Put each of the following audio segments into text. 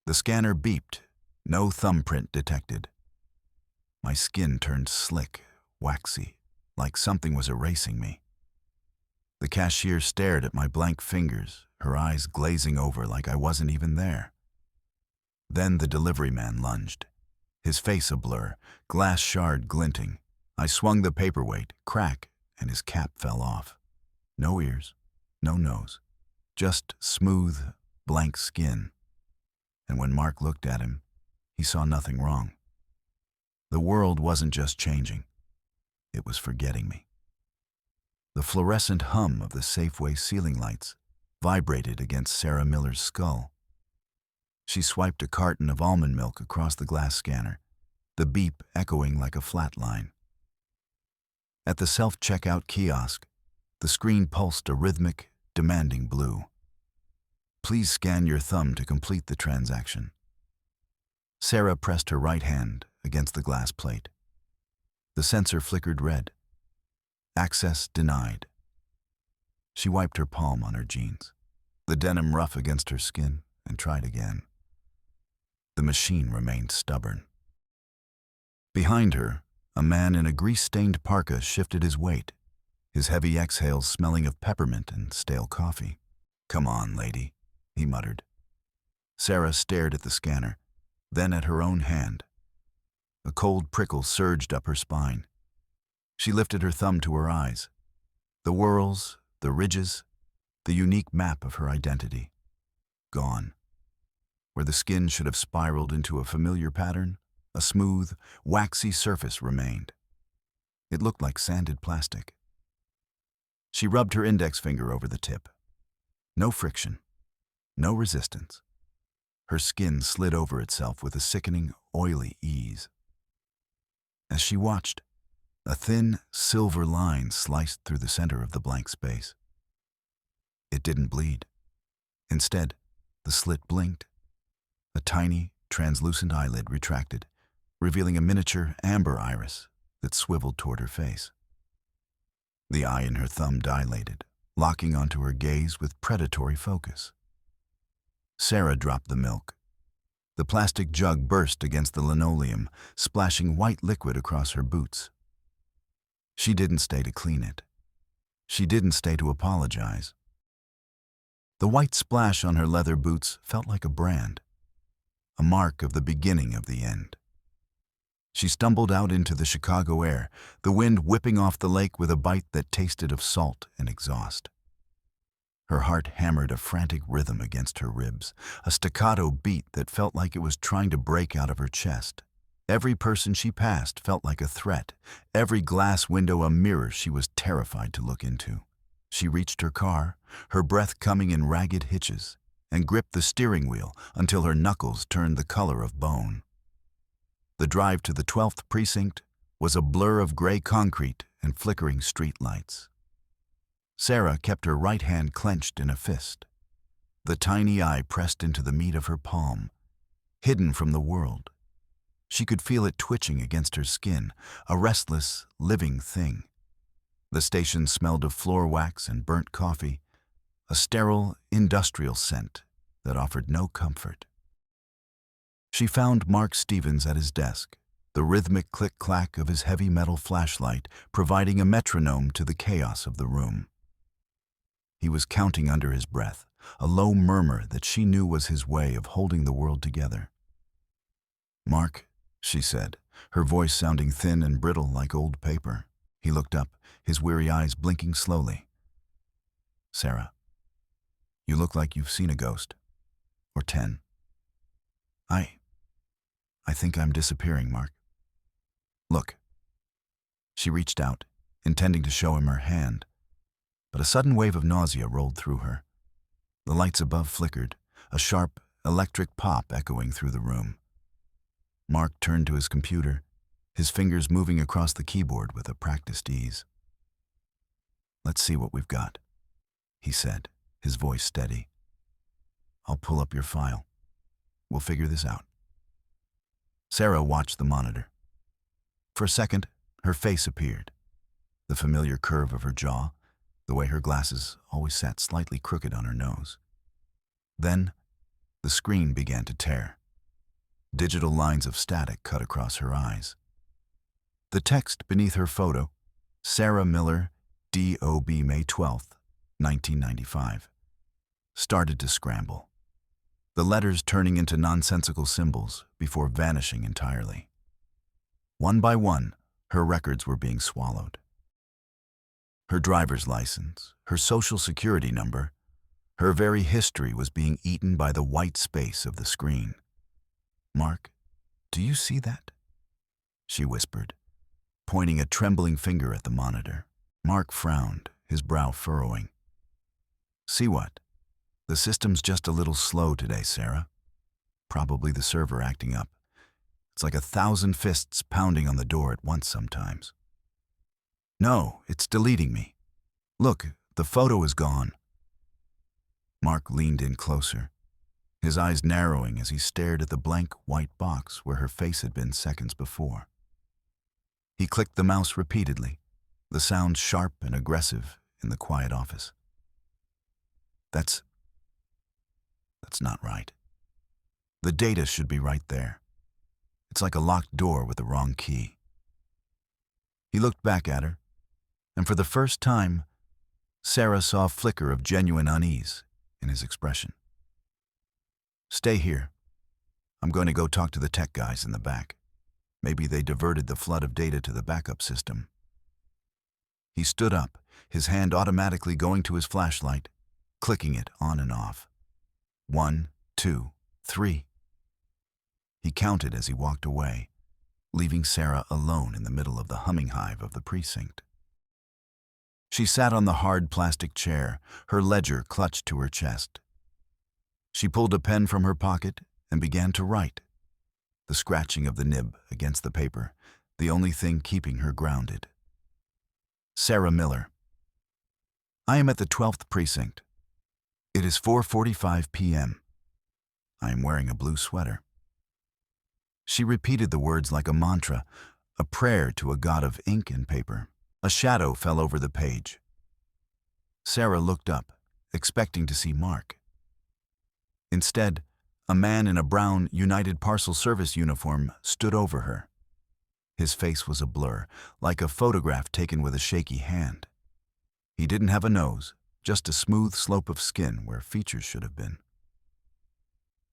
The scanner beeped. No thumbprint detected. My skin turned slick, waxy, like something was erasing me. The cashier stared at my blank fingers, her eyes glazing over like I wasn't even there. Then the delivery man lunged, his face a blur, glass shard glinting. I swung the paperweight, crack, and his cap fell off. No ears, no nose, just smooth, blank skin. And when Mark looked at him, he saw nothing wrong. The world wasn't just changing, it was forgetting me. The fluorescent hum of the Safeway ceiling lights vibrated against Sarah Miller's skull. She swiped a carton of almond milk across the glass scanner, the beep echoing like a flat line. At the self-checkout kiosk, the screen pulsed a rhythmic, demanding blue. Please scan your thumb to complete the transaction. Sarah pressed her right hand against the glass plate. The sensor flickered red. Access denied. She wiped her palm on her jeans, the denim rough against her skin, and tried again. The machine remained stubborn. Behind her, a man in a grease-stained parka shifted his weight, his heavy exhales smelling of peppermint and stale coffee. "Come on, lady," he muttered. Sarah stared at the scanner, then at her own hand. A cold prickle surged up her spine. She lifted her thumb to her eyes. The whorls, the ridges, the unique map of her identity. Gone. Where the skin should have spiraled into a familiar pattern, a smooth, waxy surface remained. It looked like sanded plastic. She rubbed her index finger over the tip. No friction, no resistance. Her skin slid over itself with a sickening, oily ease. As she watched, a thin, silver line sliced through the center of the blank space. It didn't bleed. Instead, the slit blinked. A tiny, translucent eyelid retracted, revealing a miniature amber iris that swiveled toward her face. The eye in her thumb dilated, locking onto her gaze with predatory focus. Sarah dropped the milk. The plastic jug burst against the linoleum, splashing white liquid across her boots. She didn't stay to clean it. She didn't stay to apologize. The white splash on her leather boots felt like a brand, a mark of the beginning of the end. She stumbled out into the Chicago air, the wind whipping off the lake with a bite that tasted of salt and exhaust. Her heart hammered a frantic rhythm against her ribs, a staccato beat that felt like it was trying to break out of her chest. Every person she passed felt like a threat, every glass window a mirror she was terrified to look into. She reached her car, her breath coming in ragged hitches, and gripped the steering wheel until her knuckles turned the color of bone. The drive to the 12th precinct was a blur of gray concrete and flickering street lights. Sarah kept her right hand clenched in a fist, the tiny eye pressed into the meat of her palm, hidden from the world. She could feel it twitching against her skin, a restless, living thing. The station smelled of floor wax and burnt coffee, a sterile, industrial scent that offered no comfort. She found Mark Stevens at his desk, the rhythmic click-clack of his heavy metal flashlight providing a metronome to the chaos of the room. He was counting under his breath, a low murmur that she knew was his way of holding the world together. "Mark," she said, her voice sounding thin and brittle like old paper. He looked up, his weary eyes blinking slowly. "Sarah, you look like you've seen a ghost. Or 10. I think I'm disappearing, Mark. Look." She reached out, intending to show him her hand, but a sudden wave of nausea rolled through her. The lights above flickered, a sharp, electric pop echoing through the room. Mark turned to his computer, his fingers moving across the keyboard with a practiced ease. "Let's see what we've got," he said, his voice steady. "I'll pull up your file. We'll figure this out." Sarah watched the monitor. For a second, her face appeared, the familiar curve of her jaw, the way her glasses always sat slightly crooked on her nose. Then, The screen began to tear. Digital lines of static cut across her eyes. The text beneath her photo, Sarah Miller, D.O.B. May 12, 1995, started to scramble, the letters turning into nonsensical symbols before vanishing entirely. One by one, her records were being swallowed. Her driver's license, her social security number, her very history was being eaten by the white space of the screen. "Mark, do you see that?" she whispered, pointing a trembling finger at the monitor. Mark frowned, his brow furrowing. "See what? The system's just a little slow today, Sarah. Probably the server acting up. It's like 1,000 fists pounding on the door at once sometimes." "No, it's deleting me. Look, the photo is gone." Mark leaned in closer, his eyes narrowing as he stared at the blank white box where her face had been seconds before. He clicked the mouse repeatedly, the sound sharp and aggressive in the quiet office. That's not right. The data should be right there. It's like a locked door with the wrong key. He looked back at her, and for the first time, Sarah saw a flicker of genuine unease in his expression. "Stay here. I'm going to go talk to the tech guys in the back. Maybe they diverted the flood of data to the backup system." He stood up, his hand automatically going to his flashlight, clicking it on and off. 1, 2, 3. He counted as he walked away, leaving Sarah alone in the middle of the humming hive of the precinct. She sat on the hard plastic chair, her ledger clutched to her chest. She pulled a pen from her pocket and began to write, the scratching of the nib against the paper, the only thing keeping her grounded. Sarah Miller. "I am at the 12th precinct. It is 4:45 p.m. I am wearing a blue sweater." She repeated the words like a mantra, a prayer to a god of ink and paper. A shadow fell over the page. Sarah looked up, expecting to see Mark. Instead, a man in a brown United Parcel Service uniform stood over her. His face was a blur, like a photograph taken with a shaky hand. He didn't have a nose, just a smooth slope of skin where features should have been.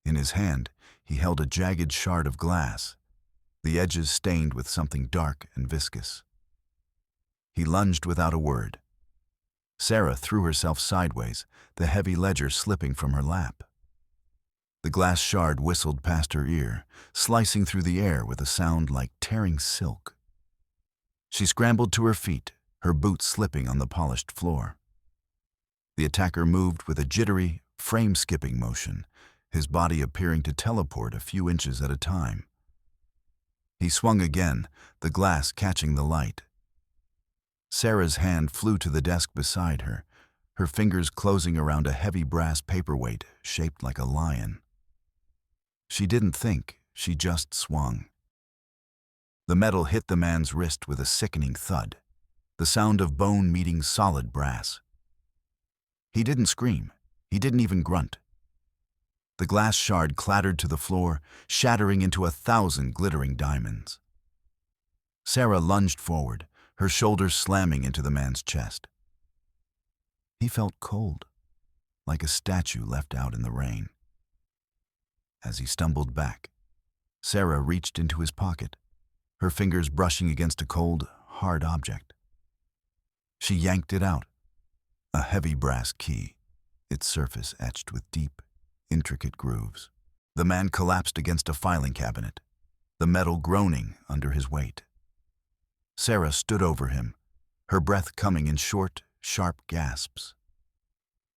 In his hand, he held a jagged shard of glass, the edges stained with something dark and viscous. He lunged without a word. Sarah threw herself sideways, the heavy ledger slipping from her lap. The glass shard whistled past her ear, slicing through the air with a sound like tearing silk. She scrambled to her feet, her boots slipping on the polished floor. The attacker moved with a jittery, frame-skipping motion, his body appearing to teleport a few inches at a time. He swung again, the glass catching the light. Sarah's hand flew to the desk beside her, her fingers closing around a heavy brass paperweight shaped like a lion. She didn't think, she just swung. The metal hit the man's wrist with a sickening thud, the sound of bone meeting solid brass. He didn't scream, he didn't even grunt. The glass shard clattered to the floor, shattering into 1,000 glittering diamonds. Sarah lunged forward, her shoulders slamming into the man's chest. He felt cold, like a statue left out in the rain. As he stumbled back, Sarah reached into his pocket, her fingers brushing against a cold, hard object. She yanked it out, a heavy brass key, its surface etched with deep, intricate grooves. The man collapsed against a filing cabinet, the metal groaning under his weight. Sarah stood over him, her breath coming in short, sharp gasps.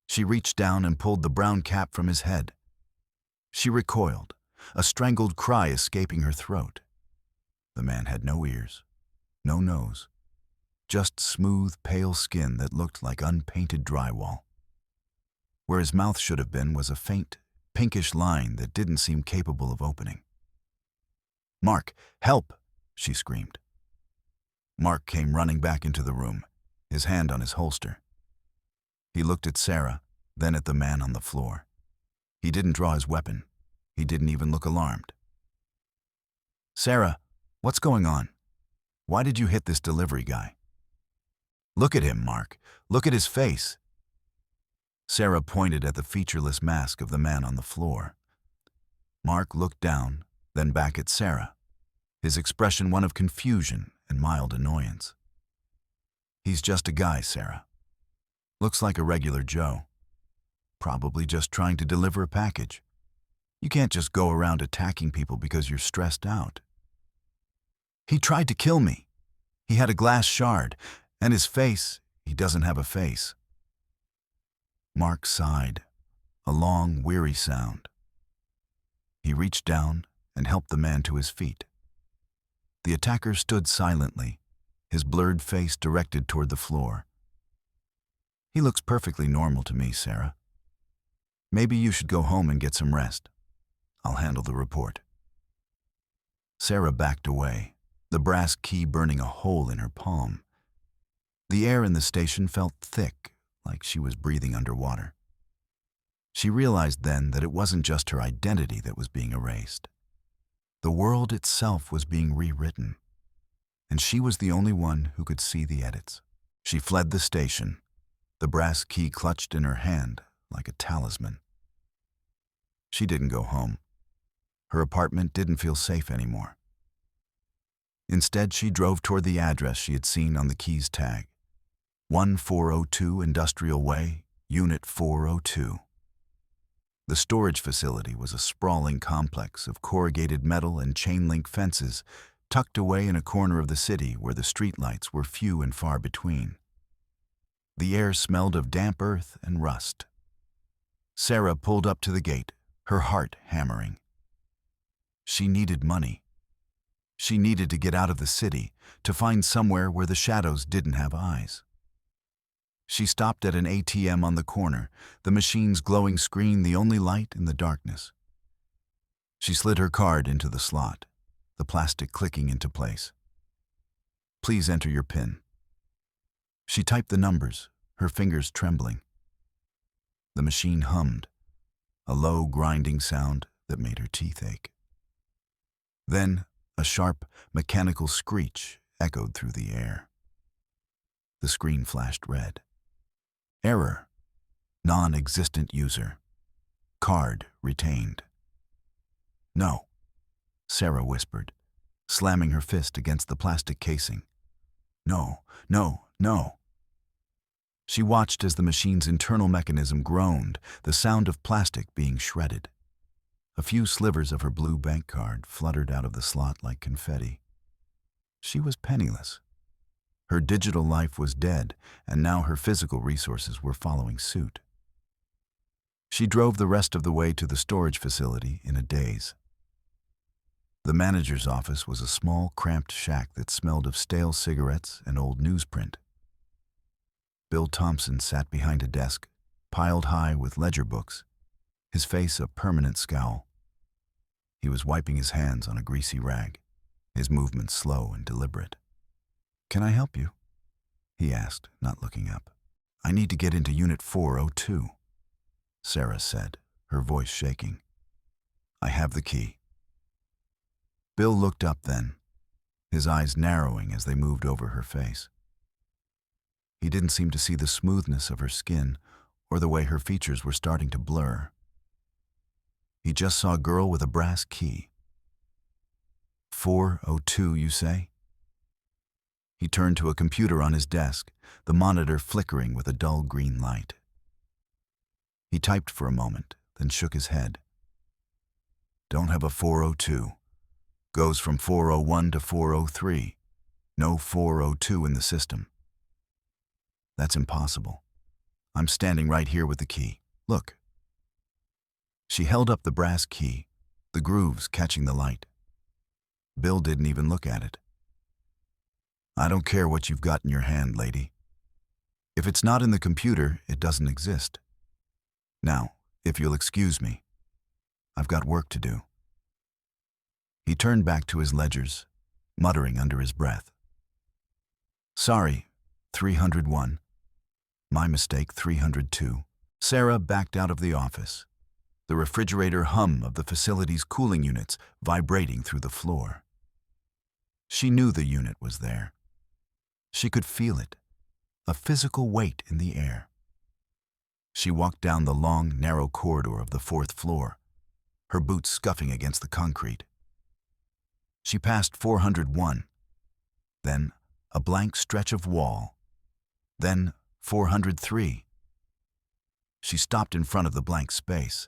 She reached down and pulled the brown cap from his head. She recoiled, a strangled cry escaping her throat. The man had no ears, no nose, just smooth, pale skin that looked like unpainted drywall. Where his mouth should have been was a faint, pinkish line that didn't seem capable of opening. "Mark, help!" she screamed. Mark came running back into the room, his hand on his holster. He looked at Sarah, then at the man on the floor. He didn't draw his weapon. He didn't even look alarmed. "Sarah, what's going on? Why did you hit this delivery guy?" "Look at him, Mark. Look at his face." Sarah pointed at the featureless mask of the man on the floor. Mark looked down, then back at Sarah, his expression one of confusion and mild annoyance. "He's just a guy, Sarah. Looks like a regular Joe. Probably just trying to deliver a package. You can't just go around attacking people because you're stressed out." "He tried to kill me. He had a glass shard, and his face, he doesn't have a face." Mark sighed, a long, weary sound. He reached down and helped the man to his feet. The attacker stood silently, his blurred face directed toward the floor. "He looks perfectly normal to me, Sarah. Maybe you should go home and get some rest. I'll handle the report." Sarah backed away, the brass key burning a hole in her palm. The air in the station felt thick, like she was breathing underwater. She realized then that it wasn't just her identity that was being erased. The world itself was being rewritten, and she was the only one who could see the edits. She fled the station, the brass key clutched in her hand like a talisman. She didn't go home. Her apartment didn't feel safe anymore. Instead, she drove toward the address she had seen on the key's tag. 1402 Industrial Way, Unit 402. The storage facility was a sprawling complex of corrugated metal and chain-link fences tucked away in a corner of the city where the streetlights were few and far between. The air smelled of damp earth and rust. Sarah pulled up to the gate, her heart hammering. She needed money. She needed to get out of the city, to find somewhere where the shadows didn't have eyes. She stopped at an ATM on the corner, the machine's glowing screen the only light in the darkness. She slid her card into the slot, the plastic clicking into place. "Please enter your PIN." She typed the numbers, her fingers trembling. The machine hummed, a low, grinding sound that made her teeth ache. Then, a sharp, mechanical screech echoed through the air. The screen flashed red. "Error. Non-existent user. Card retained." "No," Sarah whispered, slamming her fist against the plastic casing. "No, no, no." She watched as the machine's internal mechanism groaned, the sound of plastic being shredded. A few slivers of her blue bank card fluttered out of the slot like confetti. She was penniless. Her digital life was dead, and now her physical resources were following suit. She drove the rest of the way to the storage facility in a daze. The manager's office was a small, cramped shack that smelled of stale cigarettes and old newsprint. Bill Thompson sat behind a desk, piled high with ledger books, his face a permanent scowl. He was wiping his hands on a greasy rag, his movements slow and deliberate. "Can I help you?" he asked, not looking up. "I need to get into Unit 402, Sarah said, her voice shaking. "I have the key." Bill looked up then, his eyes narrowing as they moved over her face. He didn't seem to see the smoothness of her skin or the way her features were starting to blur. He just saw a girl with a brass key. 402, you say? He turned to a computer on his desk, the monitor flickering with a dull green light. He typed for a moment, then shook his head. "Don't have a 402. Goes from 401 to 403. No 402 in the system." "That's impossible. I'm standing right here with the key. Look." She held up the brass key, the grooves catching the light. Bill didn't even look at it. "I don't care what you've got in your hand, lady. If it's not in the computer, it doesn't exist. Now, if you'll excuse me, I've got work to do." He turned back to his ledgers, muttering under his breath. "Sorry, 301. My mistake, 302. Sarah backed out of the office. the refrigerator hum of the facility's cooling units vibrating through the floor. She knew the unit was there. She could feel it, a physical weight in the air. She walked down the long, narrow corridor of the 4th floor, her boots scuffing against the concrete. She passed 401, then a blank stretch of wall, then 403. She stopped in front of the blank space.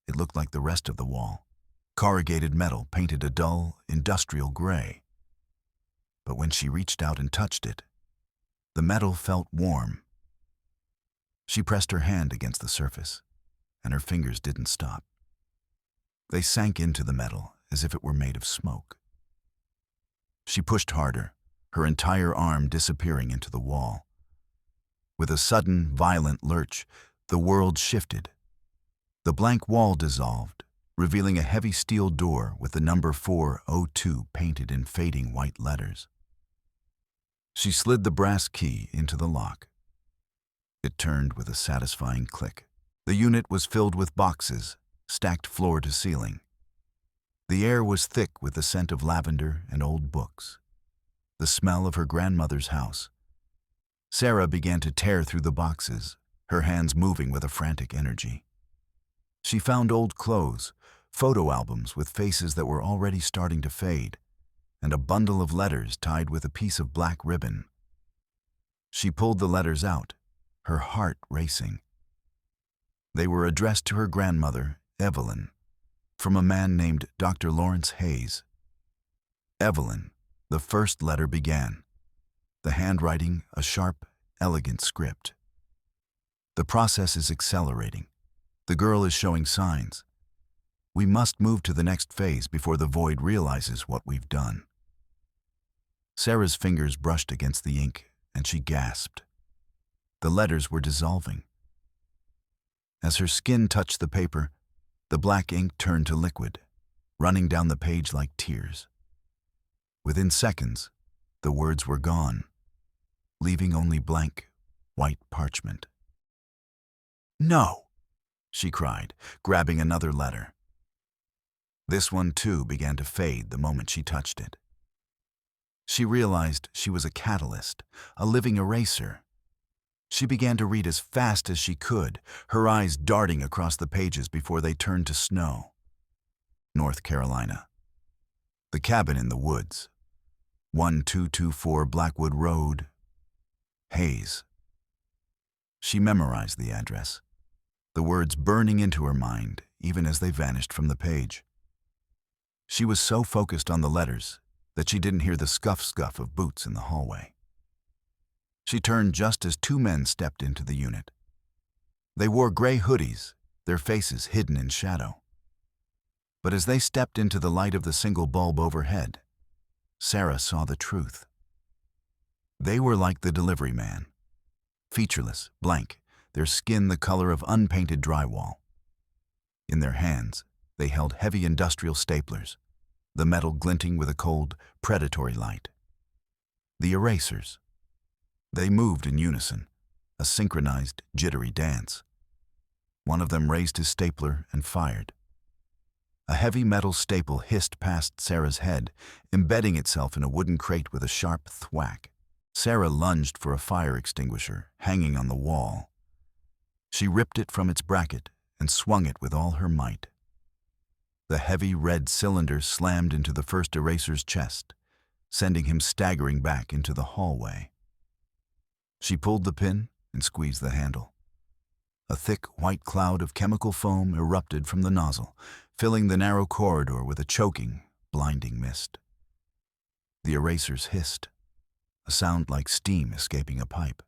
It looked like the rest of the wall, corrugated metal painted a dull, industrial gray. But when she reached out and touched it, the metal felt warm. She pressed her hand against the surface, and her fingers didn't stop. They sank into the metal as if it were made of smoke. She pushed harder, her entire arm disappearing into the wall. With a sudden, violent lurch, the world shifted. The blank wall dissolved, revealing a heavy steel door with the number 402 painted in fading white letters. She slid the brass key into the lock. It turned with a satisfying click. The unit was filled with boxes, stacked floor to ceiling. The air was thick with the scent of lavender and old books, the smell of her grandmother's house. Sarah began to tear through the boxes, her hands moving with a frantic energy. She found old clothes, photo albums with faces that were already starting to fade, and a bundle of letters tied with a piece of black ribbon. She pulled the letters out, her heart racing. They were addressed to her grandmother, Evelyn, from a man named Dr. Lawrence Hayes. Evelyn, the first letter began, the handwriting a sharp, elegant script. The process is accelerating. The girl is showing signs. We must move to the next phase before the void realizes what we've done. Sarah's fingers brushed against the ink, and she gasped. The letters were dissolving. As her skin touched the paper, the black ink turned to liquid, running down the page like tears. Within seconds, the words were gone, leaving only blank, white parchment. "No!" she cried, grabbing another letter. This one, too, began to fade the moment she touched it. She realized she was a catalyst, a living eraser. She began to read as fast as she could, her eyes darting across the pages before they turned to snow. North Carolina. The cabin in the woods. 1224 Blackwood Road. Hayes. She memorized the address, the words burning into her mind even as they vanished from the page. She was so focused on the letters that she didn't hear the scuff-scuff of boots in the hallway. She turned just as two men stepped into the unit. They wore gray hoodies, their faces hidden in shadow. But as they stepped into the light of the single bulb overhead, Sarah saw the truth. They were like the delivery man, featureless, blank, their skin the color of unpainted drywall. In their hands, they held heavy industrial staplers, the metal glinting with a cold, predatory light. The erasers. They moved in unison, a synchronized, jittery dance. One of them raised his stapler and fired. A heavy metal staple hissed past Sarah's head, embedding itself in a wooden crate with a sharp thwack. Sarah lunged for a fire extinguisher hanging on the wall. She ripped it from its bracket and swung it with all her might. The heavy red cylinder slammed into the first eraser's chest, sending him staggering back into the hallway. She pulled the pin and squeezed the handle. A thick white cloud of chemical foam erupted from the nozzle, filling the narrow corridor with a choking, blinding mist. The erasers hissed, a sound like steam escaping a pipe,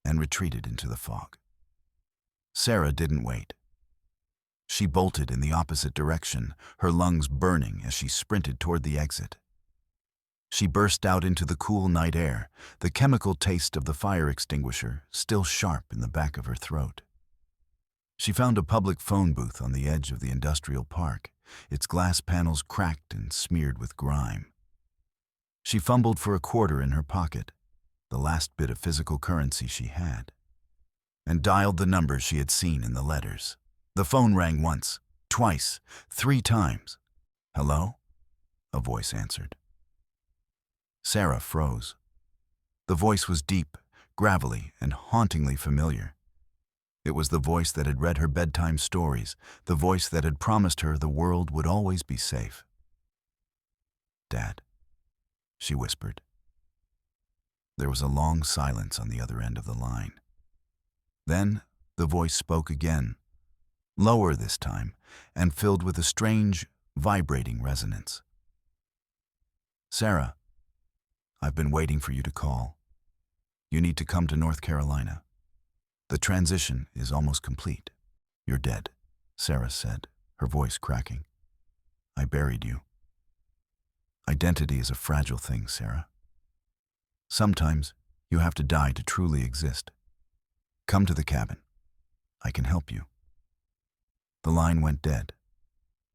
and retreated into the fog. Sarah didn't wait. She bolted in the opposite direction, her lungs burning as she sprinted toward the exit. She burst out into the cool night air, the chemical taste of the fire extinguisher still sharp in the back of her throat. She found a public phone booth on the edge of the industrial park, its glass panels cracked and smeared with grime. She fumbled for a quarter in her pocket, the last bit of physical currency she had, and dialed the numbers she had seen in the letters. The phone rang once, twice, 3 times. "Hello?" a voice answered. Sarah froze. The voice was deep, gravelly, and hauntingly familiar. It was the voice that had read her bedtime stories, the voice that had promised her the world would always be safe. "Dad," she whispered. There was a long silence on the other end of the line. Then the voice spoke again, lower this time, and filled with a strange, vibrating resonance. "Sarah, I've been waiting for you to call. You need to come to North Carolina. The transition is almost complete." "You're dead," Sarah said, her voice cracking. "I buried you. Identity is a fragile thing, Sarah. Sometimes you have to die to truly exist. Come to the cabin. I can help you." The line went dead,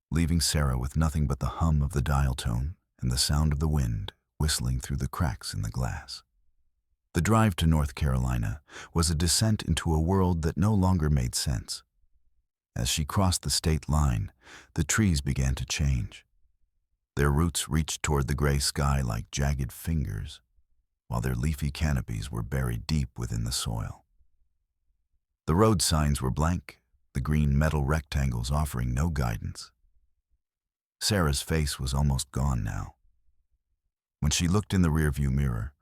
leaving Sarah with nothing but the hum of the dial tone and the sound of the wind whistling through the cracks in the glass. The drive to North Carolina was a descent into a world that no longer made sense. As she crossed the state line, the trees began to change. Their roots reached toward the gray sky like jagged fingers, while their leafy canopies were buried deep within the soil. The road signs were blank, the green metal rectangles offering no guidance. Sarah's face was almost gone now. When she looked in the rearview mirror,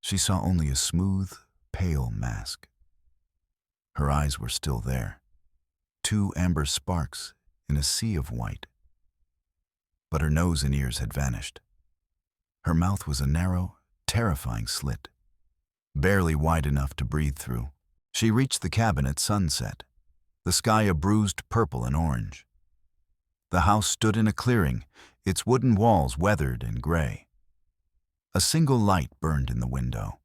she saw only a smooth, pale mask. Her eyes were still there, 2 amber sparks in a sea of white. But her nose and ears had vanished. Her mouth was a narrow, terrifying slit, barely wide enough to breathe through. She reached the cabin at sunset, the sky a bruised purple and orange. The house stood in a clearing, its wooden walls weathered and gray. A single light burned in the window.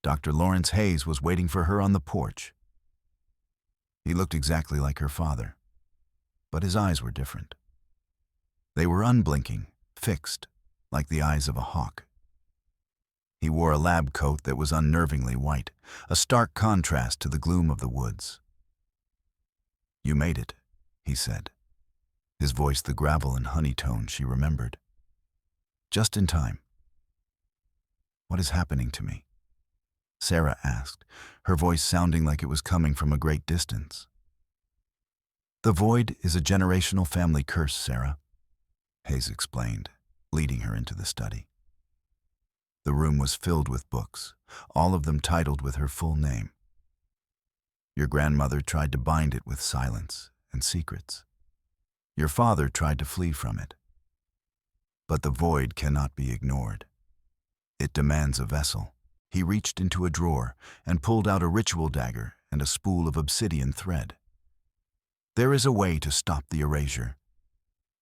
Dr. Lawrence Hayes was waiting for her on the porch. He looked exactly like her father, but his eyes were different. They were unblinking, fixed, like the eyes of a hawk. He wore a lab coat that was unnervingly white, a stark contrast to the gloom of the woods. "You made it," he said, his voice the gravel and honey tone she remembered. "Just in time." "What is happening to me?" Sarah asked, her voice sounding like it was coming from a great distance. "The void is a generational family curse, Sarah," Hayes explained, leading her into the study. The room was filled with books, all of them titled with her full name. Your grandmother tried to bind it with silence and secrets. Your father tried to flee from it. But the void cannot be ignored. It demands a vessel. He reached into a drawer and pulled out a ritual dagger and a spool of obsidian thread. "There is a way to stop the erasure.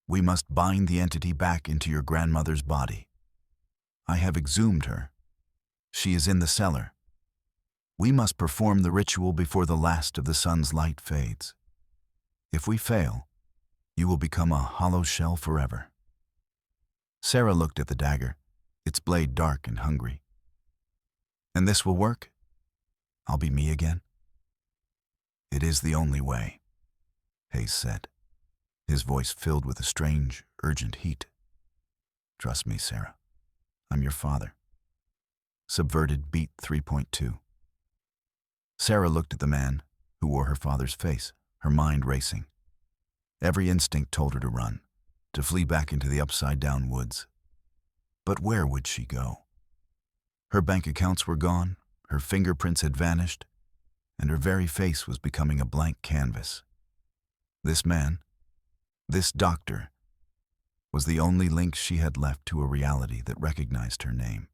We must bind the entity back into your grandmother's body. I have exhumed her. She is in the cellar. We must perform the ritual before the last of the sun's light fades. If we fail, you will become a hollow shell forever." Sarah looked at the dagger, its blade dark and hungry. "And this will work? I'll be me again?" "It is the only way," Hayes said, his voice filled with a strange, urgent heat. "Trust me, Sarah. I'm your father." Subverted beat 3.2. Sarah looked at the man, who wore her father's face, her mind racing. Every instinct told her to run, to flee back into the upside-down woods. But where would she go? Her bank accounts were gone, her fingerprints had vanished, and her very face was becoming a blank canvas. This man, this doctor, was the only link she had left to a reality that recognized her name.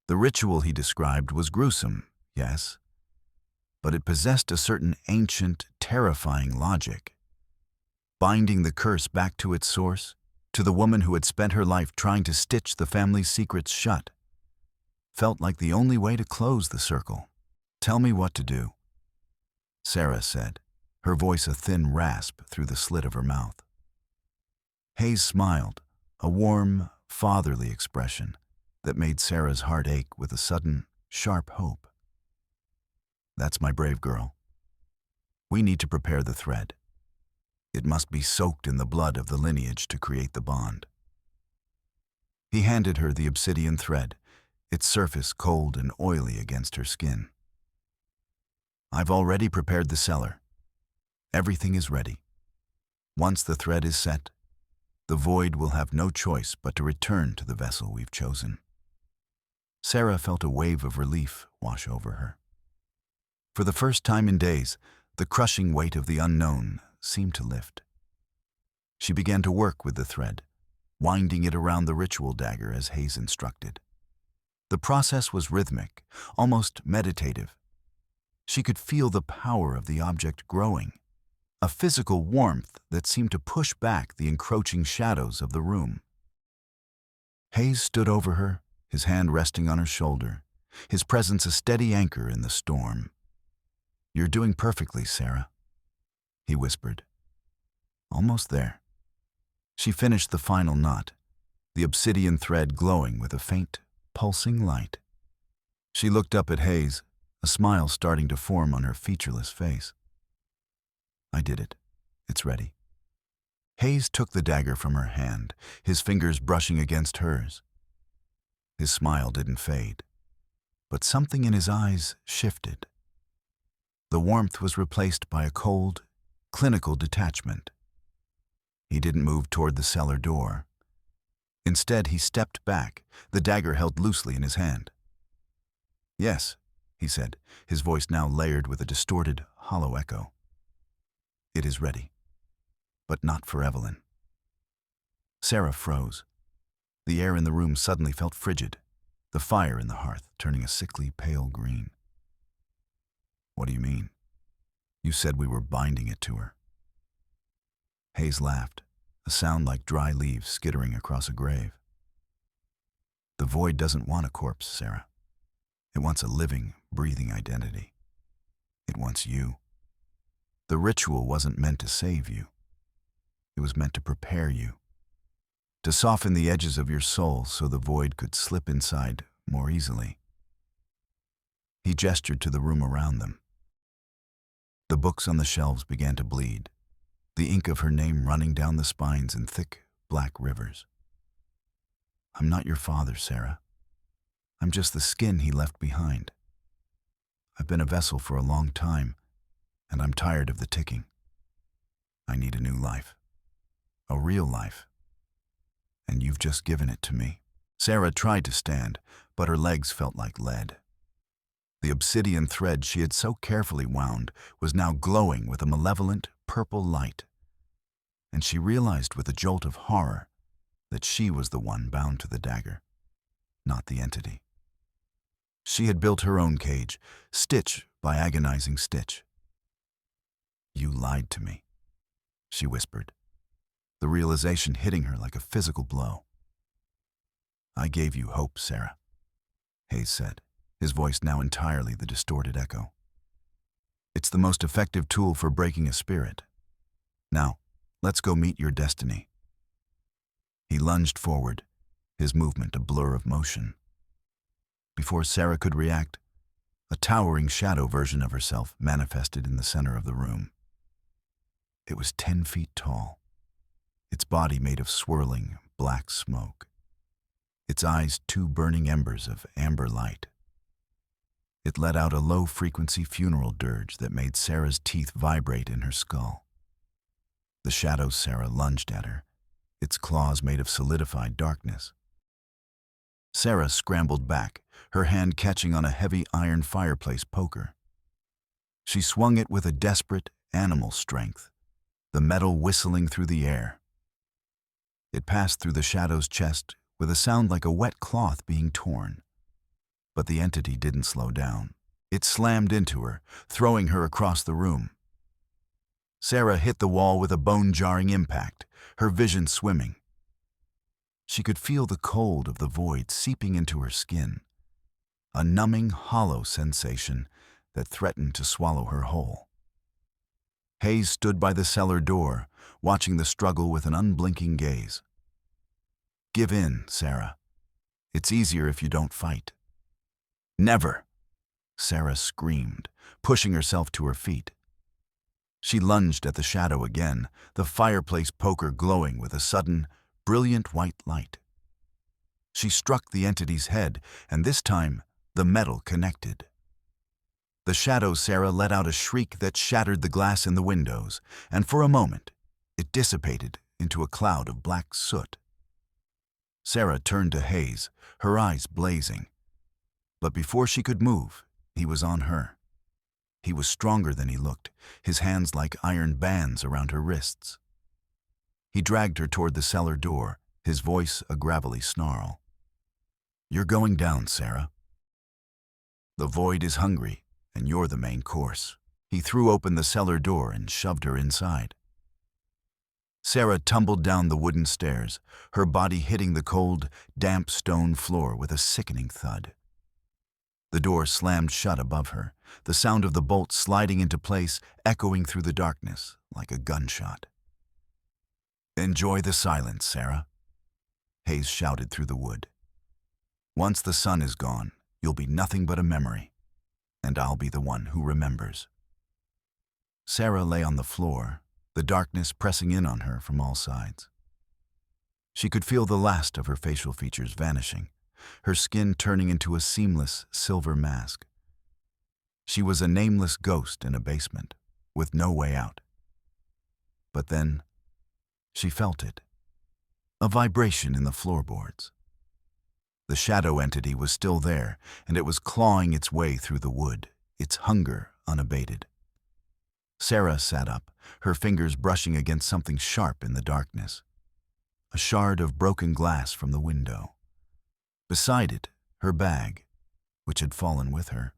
The ritual he described was gruesome, yes, but it possessed a certain ancient, terrifying logic. Binding the curse back to its source, to the woman who had spent her life trying to stitch the family's secrets shut, felt like the only way to close the circle. "Tell me what to do," Sarah said, her voice a thin rasp through the slit of her mouth. Hayes smiled, a warm, fatherly expression that made Sarah's heart ache with a sudden, sharp hope. "That's my brave girl. We need to prepare the thread. It must be soaked in the blood of the lineage to create the bond. He handed her the obsidian thread, its surface cold and oily against her skin. I've already prepared the cellar. Everything is ready. Once the thread is set, the void will have no choice but to return to the vessel we've chosen. Sarah felt a wave of relief wash over her. For the first time in days, the crushing weight of the unknown seemed to lift. She began to work with the thread, winding it around the ritual dagger as Hayes instructed. The process was rhythmic, almost meditative. She could feel the power of the object growing, a physical warmth that seemed to push back the encroaching shadows of the room. Hayes stood over her, his hand resting on her shoulder, his presence a steady anchor in the storm. "You're doing perfectly, Sarah," he whispered. "Almost there." She finished the final knot, the obsidian thread glowing with a faint, pulsing light. She looked up at Hayes, a smile starting to form on her featureless face. "I did it. It's ready." Hayes took the dagger from her hand, his fingers brushing against hers. His smile didn't fade, but something in his eyes shifted. The warmth was replaced by a cold, clinical detachment. He didn't move toward the cellar door. Instead, he stepped back, the dagger held loosely in his hand. "Yes," he said, his voice now layered with a distorted, hollow echo. "It is ready, but not for Evelyn." Sarah froze. The air in the room suddenly felt frigid, the fire in the hearth turning a sickly pale green. "What do you mean? You said we were binding it to her." Hayes laughed, a sound like dry leaves skittering across a grave. "The void doesn't want a corpse, Sarah. It wants a living, breathing identity. It wants you. The ritual wasn't meant to save you. It was meant to prepare you, to soften the edges of your soul so the void could slip inside more easily." He gestured to the room around them. The books on the shelves began to bleed, the ink of her name running down the spines in thick, black rivers. "I'm not your father, Sarah. I'm just the skin he left behind. I've been a vessel for a long time, and I'm tired of the ticking. I need a new life, a real life, and you've just given it to me." Sarah tried to stand, but her legs felt like lead. The obsidian thread she had so carefully wound was now glowing with a malevolent, purple light, and she realized with a jolt of horror that she was the one bound to the dagger, not the entity. She had built her own cage, stitch by agonizing stitch. "You lied to me," she whispered, the realization hitting her like a physical blow. "I gave you hope, Sarah," Hayes said, his voice now entirely the distorted echo. "It's the most effective tool for breaking a spirit. Now, let's go meet your destiny." He lunged forward, his movement a blur of motion. Before Sarah could react, a towering shadow version of herself manifested in the center of the room. It was 10 feet tall, its body made of swirling, black smoke, its eyes 2 burning embers of amber light. It let out a low-frequency funeral dirge that made Sarah's teeth vibrate in her skull. The shadow Sarah lunged at her, its claws made of solidified darkness. Sarah scrambled back, her hand catching on a heavy iron fireplace poker. She swung it with a desperate, animal strength, the metal whistling through the air. It passed through the shadow's chest with a sound like a wet cloth being torn. But the entity didn't slow down. It slammed into her, throwing her across the room. Sarah hit the wall with a bone-jarring impact, her vision swimming. She could feel the cold of the void seeping into her skin, a numbing, hollow sensation that threatened to swallow her whole. Hayes stood by the cellar door, watching the struggle with an unblinking gaze. "Give in, Sarah. It's easier if you don't fight." "Never!" Sarah screamed, pushing herself to her feet. She lunged at the shadow again, the fireplace poker glowing with a sudden, brilliant white light. She struck the entity's head, and this time, the metal connected. The shadow Sarah let out a shriek that shattered the glass in the windows, and for a moment, it dissipated into a cloud of black soot. Sarah turned to Hayes, her eyes blazing. But before she could move, he was on her. He was stronger than he looked, his hands like iron bands around her wrists. He dragged her toward the cellar door, his voice a gravelly snarl. "You're going down, Sarah. The void is hungry, and you're the main course." He threw open the cellar door and shoved her inside. Sarah tumbled down the wooden stairs, her body hitting the cold, damp stone floor with a sickening thud. The door slammed shut above her, the sound of the bolt sliding into place echoing through the darkness like a gunshot. "Enjoy the silence, Sarah," Hayes shouted through the wood. "Once the sun is gone, you'll be nothing but a memory, and I'll be the one who remembers." Sarah lay on the floor, the darkness pressing in on her from all sides. She could feel the last of her facial features vanishing, her skin turning into a seamless silver mask. She was a nameless ghost in a basement, with no way out. But then, she felt it. A vibration in the floorboards. The shadow entity was still there, and it was clawing its way through the wood, its hunger unabated. Sarah sat up, her fingers brushing against something sharp in the darkness. A shard of broken glass from the window. Beside it, her bag, which had fallen with her.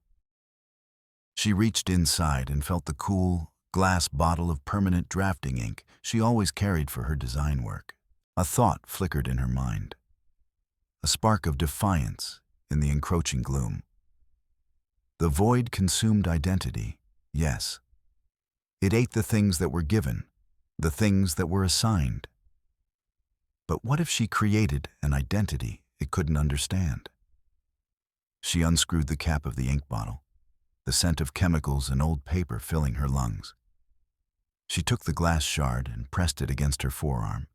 She reached inside and felt the cool, glass bottle of permanent drafting ink she always carried for her design work. A thought flickered in her mind. A spark of defiance in the encroaching gloom. The void consumed identity, yes. It ate the things that were given, the things that were assigned. But what if she created an identity it couldn't understand? She unscrewed the cap of the ink bottle, the scent of chemicals and old paper filling her lungs. She took the glass shard and pressed it against her forearm.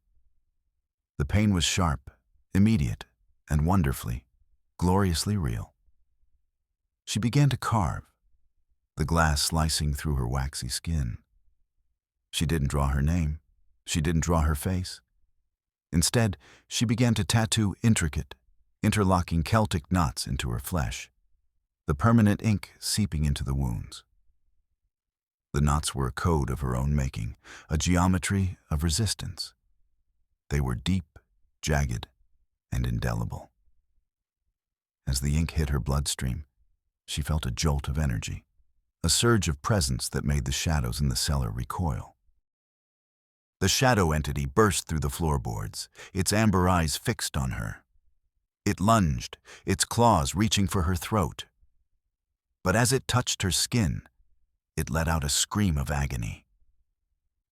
The pain was sharp, immediate, and wonderfully, gloriously real. She began to carve, the glass slicing through her waxy skin. She didn't draw her name. She didn't draw her face. Instead, she began to tattoo intricate, interlocking Celtic knots into her flesh, the permanent ink seeping into the wounds. The knots were a code of her own making, a geometry of resistance. They were deep, jagged, and indelible. As the ink hit her bloodstream, she felt a jolt of energy, a surge of presence that made the shadows in the cellar recoil. The shadow entity burst through the floorboards, its amber eyes fixed on her. It lunged, its claws reaching for her throat. But as it touched her skin, it let out a scream of agony.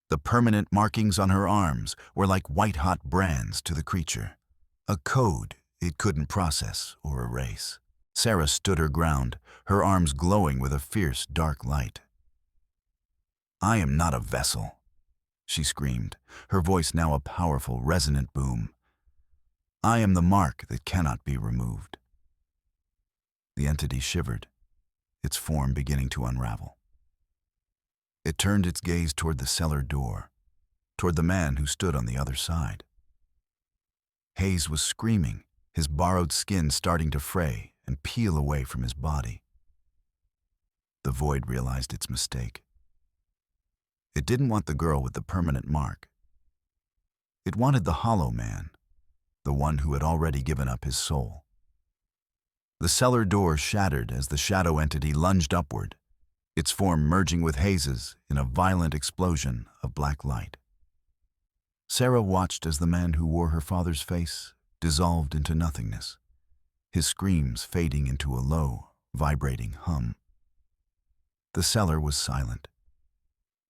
The permanent markings on her arms were like white-hot brands to the creature, a code it couldn't process or erase. Sarah stood her ground, her arms glowing with a fierce, dark light. "I am not a vessel," she screamed, her voice now a powerful, resonant boom. "I am the mark that cannot be removed." The entity shivered, its form beginning to unravel. It turned its gaze toward the cellar door, toward the man who stood on the other side. Hayes was screaming, his borrowed skin starting to fray and peel away from his body. The void realized its mistake. It didn't want the girl with the permanent mark. It wanted the hollow man, the one who had already given up his soul. The cellar door shattered as the shadow entity lunged upward, its form merging with Hayes's in a violent explosion of black light. Sarah watched as the man who wore her father's face dissolved into nothingness, his screams fading into a low, vibrating hum. The cellar was silent.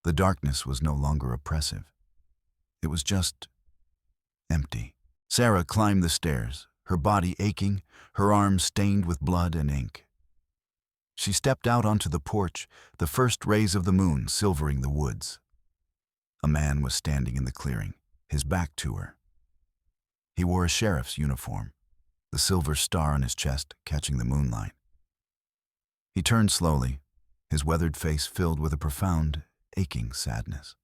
The darkness was no longer oppressive. It was just empty. Sarah climbed the stairs, her body aching, her arms stained with blood and ink. She stepped out onto the porch, the first rays of the moon silvering the woods. A man was standing in the clearing, his back to her. He wore a sheriff's uniform, the silver star on his chest catching the moonlight. He turned slowly, his weathered face filled with a profound, aching sadness.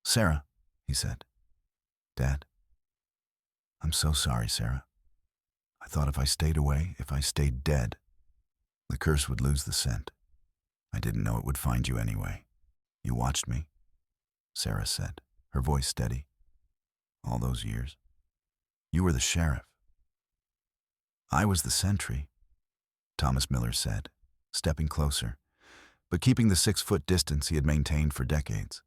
"Sarah," he said. "Dad. I'm so sorry, Sarah. I thought if I stayed away, if I stayed dead, the curse would lose the scent. I didn't know it would find you anyway. You watched me," Sarah said, her voice steady. "All those years. You were the sheriff." "I was the sentry," Thomas Miller said, stepping closer, but keeping the 6-foot distance he had maintained for decades.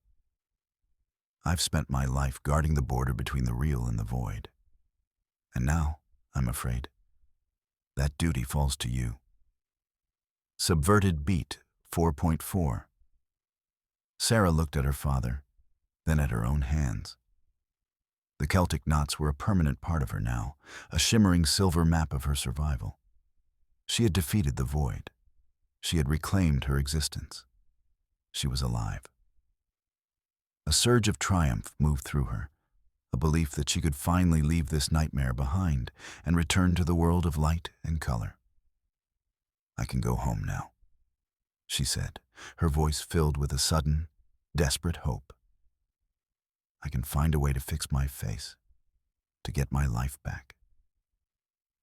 "I've spent my life guarding the border between the real and the void. And now, I'm afraid, that duty falls to you." Subverted beat 4.4. Sarah looked at her father, then at her own hands. The Celtic knots were a permanent part of her now, a shimmering silver map of her survival. She had defeated the void. She had reclaimed her existence. She was alive. A surge of triumph moved through her, a belief that she could finally leave this nightmare behind and return to the world of light and color. "I can go home now," she said, her voice filled with a sudden, desperate hope. "I can find a way to fix my face, to get my life back.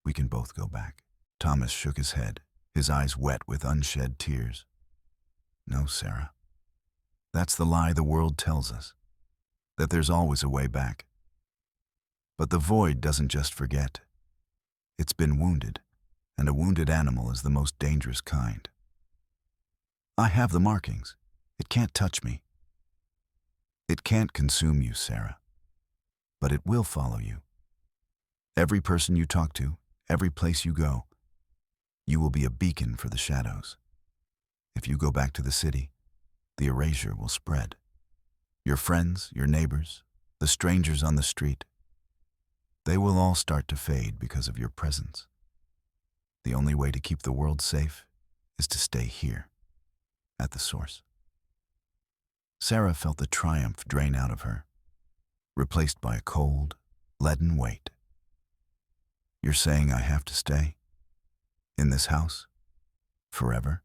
We can both go back." Thomas shook his head, his eyes wet with unshed tears. "No, Sarah. That's the lie the world tells us, that there's always a way back. But the void doesn't just forget. It's been wounded, and a wounded animal is the most dangerous kind. I have the markings. It can't touch me. It can't consume you, Sarah, but it will follow you. Every person you talk to, every place you go, you will be a beacon for the shadows. If you go back to the city, the erasure will spread. Your friends, your neighbors, the strangers on the street, they will all start to fade because of your presence. The only way to keep the world safe is to stay here, at the source." Sarah felt the triumph drain out of her, replaced by a cold, leaden weight. "You're saying I have to stay? In this house? Forever?"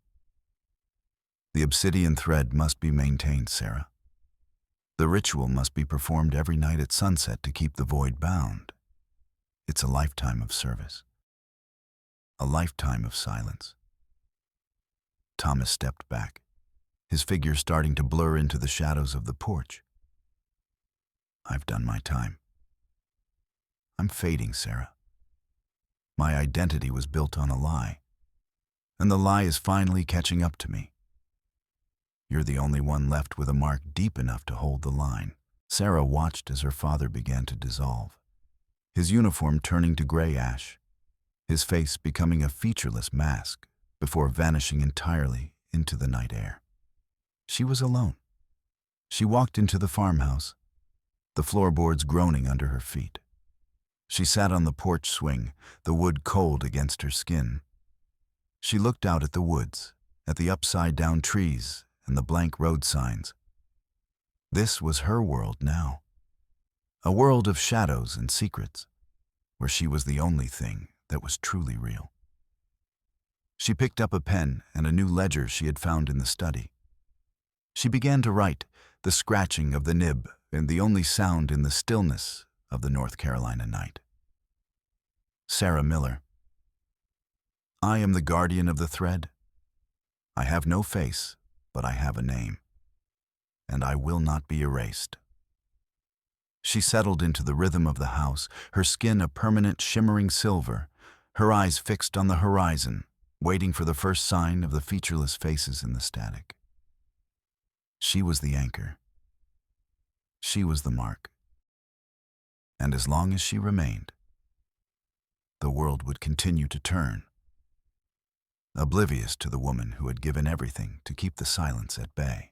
"The obsidian thread must be maintained, Sarah. The ritual must be performed every night at sunset to keep the void bound. It's a lifetime of service. A lifetime of silence." Thomas stepped back, his figure starting to blur into the shadows of the porch. "I've done my time. I'm fading, Sarah. My identity was built on a lie, and the lie is finally catching up to me. You're the only one left with a mark deep enough to hold the line." Sarah watched as her father began to dissolve, his uniform turning to gray ash, his face becoming a featureless mask before vanishing entirely into the night air. She was alone. She walked into the farmhouse, the floorboards groaning under her feet. She sat on the porch swing, the wood cold against her skin. She looked out at the woods, at the upside-down trees and the blank road signs. This was her world now, a world of shadows and secrets, where she was the only thing that was truly real. She picked up a pen and a new ledger she had found in the study. She began to write, the scratching of the nib and the only sound in the stillness of the North Carolina night. Sarah Miller. I am the guardian of the thread. I have no face, but I have a name, and I will not be erased. She settled into the rhythm of the house, her skin a permanent shimmering silver, her eyes fixed on the horizon, waiting for the first sign of the featureless faces in the static. She was the anchor. She was the mark. And as long as she remained, the world would continue to turn, oblivious to the woman who had given everything to keep the silence at bay.